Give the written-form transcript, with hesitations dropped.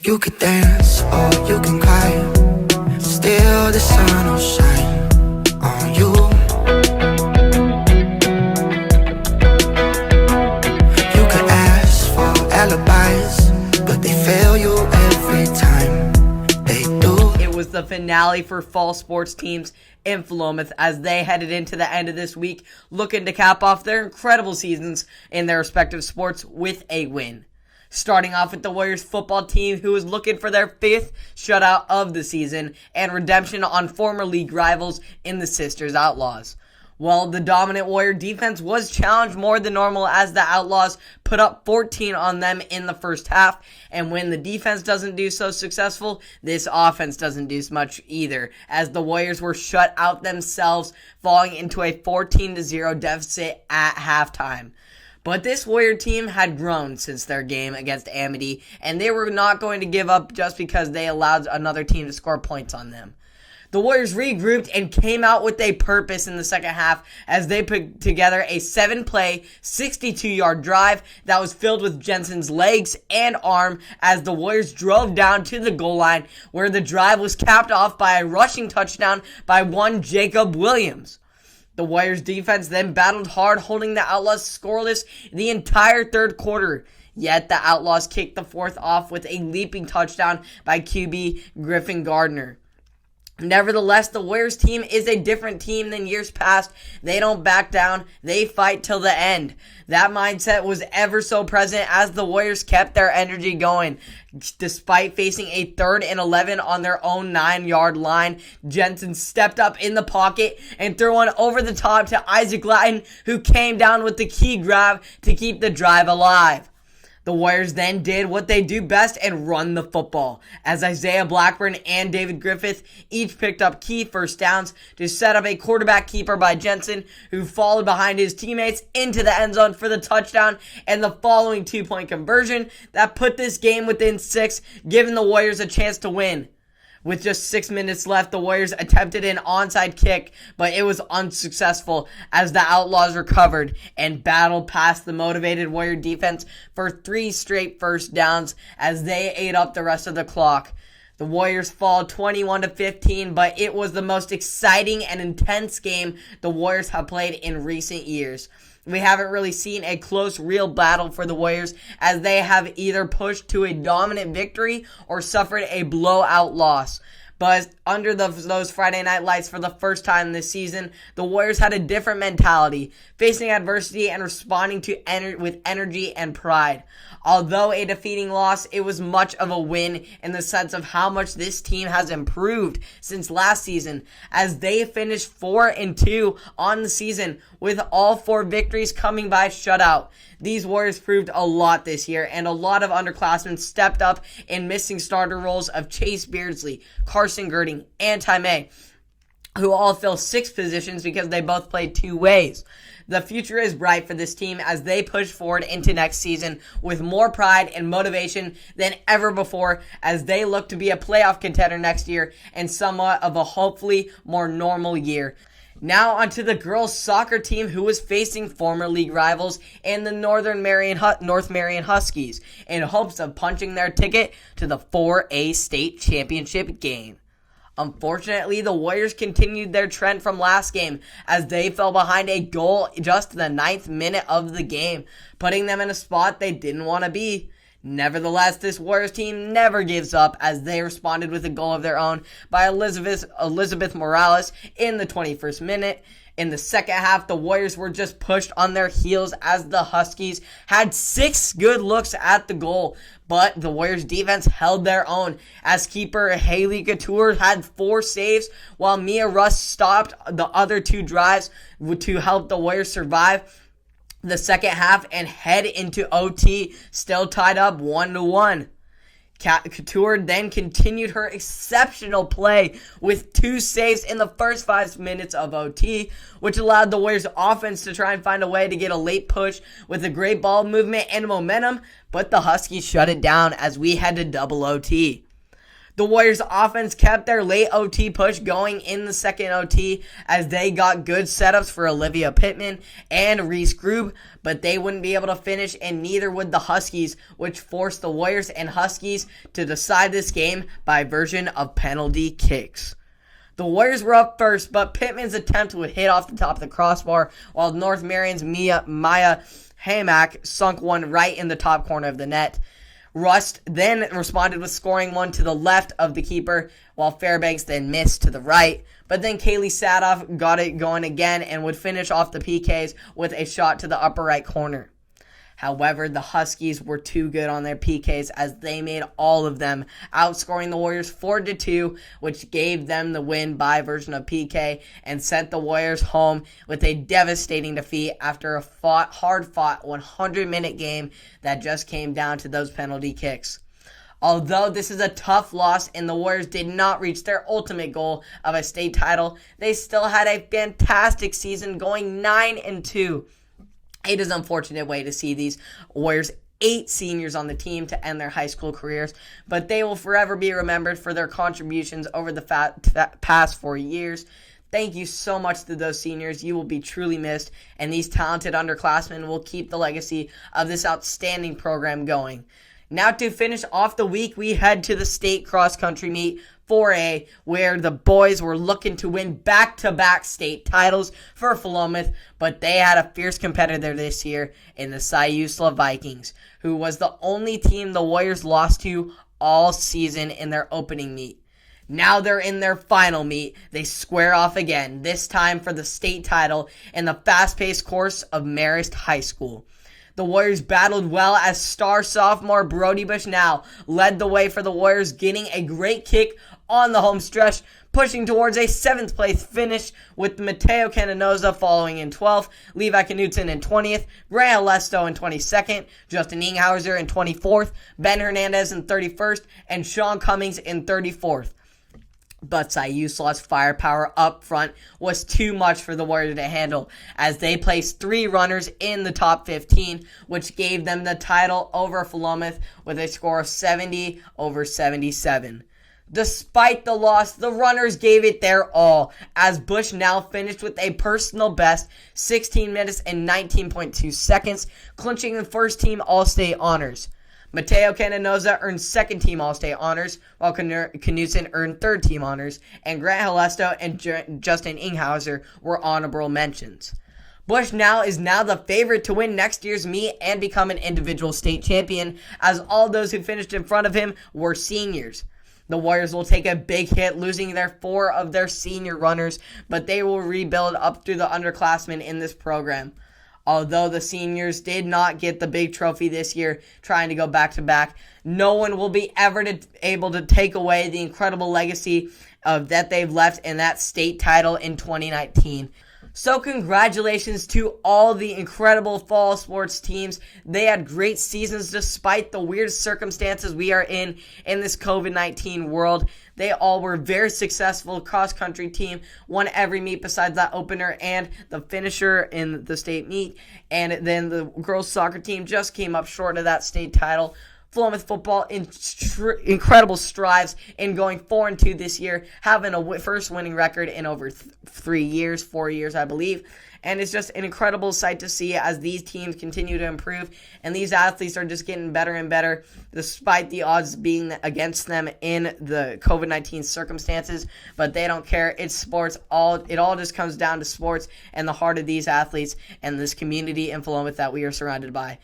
You could dance or you can cry. Still the sun will shine on you. You could ask for alibis, but they fail you every time they do. It was the finale for fall sports teams in Philomath as they headed into the end of this week, looking to cap off their incredible seasons in their respective sports with a win. Starting off with the Warriors football team, who was looking for their 5th shutout of the season and redemption on former league rivals in the Sisters Outlaws. Well, the dominant Warrior defense was challenged more than normal as the Outlaws put up 14 on them in the first half, and when the defense doesn't do so successful, this offense doesn't do much either, as the Warriors were shut out themselves, falling into a 14-0 deficit at halftime. But this Warrior team had grown since their game against Amity, and they were not going to give up just because they allowed another team to score points on them. The Warriors regrouped and came out with a purpose in the second half as they put together a 7-play, 62-yard drive that was filled with Jensen's legs and arm as the Warriors drove down to the goal line, where the drive was capped off by a rushing touchdown by one Jacob Williams. The Warriors defense then battled hard, holding the Outlaws scoreless the entire third quarter. Yet the Outlaws kicked the fourth off with a leaping touchdown by QB Griffin Gardner. Nevertheless, the Warriors team is a different team than years past. They don't back down. They fight till the end. That mindset was ever so present as the Warriors kept their energy going. Despite facing a 3rd and 11 on their own 9-yard line, Jensen stepped up in the pocket and threw one over the top to Isaac Lattin, who came down with the key grab to keep the drive alive. The Warriors then did what they do best and run the football, as Isaiah Blackburn and David Griffith each picked up key first downs to set up a quarterback keeper by Jensen, who followed behind his teammates into the end zone for the touchdown and the following 2-point conversion that put this game within 6, giving the Warriors a chance to win. With just 6 minutes left, the Warriors attempted an onside kick, but it was unsuccessful as the Outlaws recovered and battled past the motivated Warrior defense for 3 straight first downs as they ate up the rest of the clock. The Warriors fall 21-15, but it was the most exciting and intense game the Warriors have played in recent years. We haven't really seen a close, real battle for the Warriors, as they have either pushed to a dominant victory or suffered a blowout loss. But under those Friday night lights for the first time this season, the Warriors had a different mentality, facing adversity and responding to with energy and pride. Although a defeating loss, it was much of a win in the sense of how much this team has improved since last season, as they finished 4-2 on the season, with all 4 victories coming by shutout. These Warriors proved a lot this year, and a lot of underclassmen stepped up in missing starter roles of Chase Beardsley, Carson Girding, and Ty May, who all fill 6 positions because they both played 2 ways. The future is bright for this team as they push forward into next season with more pride and motivation than ever before, as they look to be a playoff contender next year and somewhat of a hopefully more normal year. Now onto the girls soccer team, who was facing former league rivals in the North Marion Huskies in hopes of punching their ticket to the 4A state championship game. Unfortunately, the Warriors continued their trend from last game as they fell behind a goal just in the 9th minute of the game, putting them in a spot they didn't want to be. Nevertheless, this Warriors team never gives up as they responded with a goal of their own by Elizabeth Morales in the 21st minute. In the second half, the Warriors were just pushed on their heels as the Huskies had 6 good looks at the goal, but the Warriors defense held their own as keeper Haley Couture had 4 saves while Mia Russ stopped the other 2 drives to help the Warriors survive the second half and head into OT, still tied up 1-1. Couture then continued her exceptional play with 2 saves in the first 5 minutes of OT, which allowed the Warriors offense to try and find a way to get a late push with a great ball movement and momentum, but the Huskies shut it down as we had to double OT. The Warriors offense kept their late OT push going in the second OT as they got good setups for Olivia Pittman and Reese Grube, but they wouldn't be able to finish, and neither would the Huskies, which forced the Warriors and Huskies to decide this game by version of penalty kicks. The Warriors were up first, but Pittman's attempt would hit off the top of the crossbar, while North Marion's Maya Hamack sunk one right in the top corner of the net. Rust then responded with scoring one to the left of the keeper, while Fairbanks then missed to the right. But then Kaylee Sadoff got it going again and would finish off the PKs with a shot to the upper right corner. However, the Huskies were too good on their PKs as they made all of them, outscoring the Warriors 4-2, which gave them the win by version of PK and sent the Warriors home with a devastating defeat after a hard-fought 100-minute game that just came down to those penalty kicks. Although this is a tough loss and the Warriors did not reach their ultimate goal of a state title, they still had a fantastic season going 9-2. It is an unfortunate way to see these Warriors 8 seniors on the team to end their high school careers, but they will forever be remembered for their contributions over the past 4 years. Thank you so much to those seniors. You will be truly missed, and these talented underclassmen will keep the legacy of this outstanding program going. Now to finish off the week, we head to the state cross-country meet 4A, where the boys were looking to win back-to-back state titles for Philomath, but they had a fierce competitor this year in the Siusla Vikings, who was the only team the Warriors lost to all season in their opening meet. Now they're in their final meet. They square off again, this time for the state title in the fast-paced course of Marist High School. The Warriors battled well as star sophomore Brody Bushnell led the way for the Warriors, getting a great kick on the home stretch, pushing towards a 7th place finish with Mateo Cananoza following in 12th, Levi Knutson in 20th, Grant Lesto in 22nd, Justin Inghauser in 24th, Ben Hernandez in 31st, and Sean Cummings in 34th. But Siusla's firepower up front was too much for the Warriors to handle as they placed 3 runners in the top 15, which gave them the title over Philomath with a score of 70-77. Despite the loss, the runners gave it their all as Bushnell finished with a personal best 16 minutes and 19.2 seconds, clinching the first-team All-State honors. Mateo Cananoza earned second-team All-State honors, while Knutson earned third-team honors, and Grant Halesto and Justin Inghauser were honorable mentions. Bushnell is now the favorite to win next year's meet and become an individual state champion, as all those who finished in front of him were seniors. The Warriors will take a big hit, losing 4 of their senior runners, but they will rebuild up through the underclassmen in this program. Although the seniors did not get the big trophy this year, trying to go back-to-back, no one will be ever able to take away the incredible legacy that they've left in that state title in 2019. So congratulations to all the incredible fall sports teams. They had great seasons despite the weird circumstances we are in this COVID-19 world. They all were very successful. Cross-country team won every meet besides that opener and the finisher in the state meet. And then the girls soccer team just came up short of that state title. Philomath football incredible strides in going 4-2 this year, having a first winning record in over 4 years, I believe. And it's just an incredible sight to see as these teams continue to improve, and these athletes are just getting better and better despite the odds being against them in the COVID-19 circumstances. But they don't care. It's sports. It all just comes down to sports and the heart of these athletes and this community in Philomath that we are surrounded by.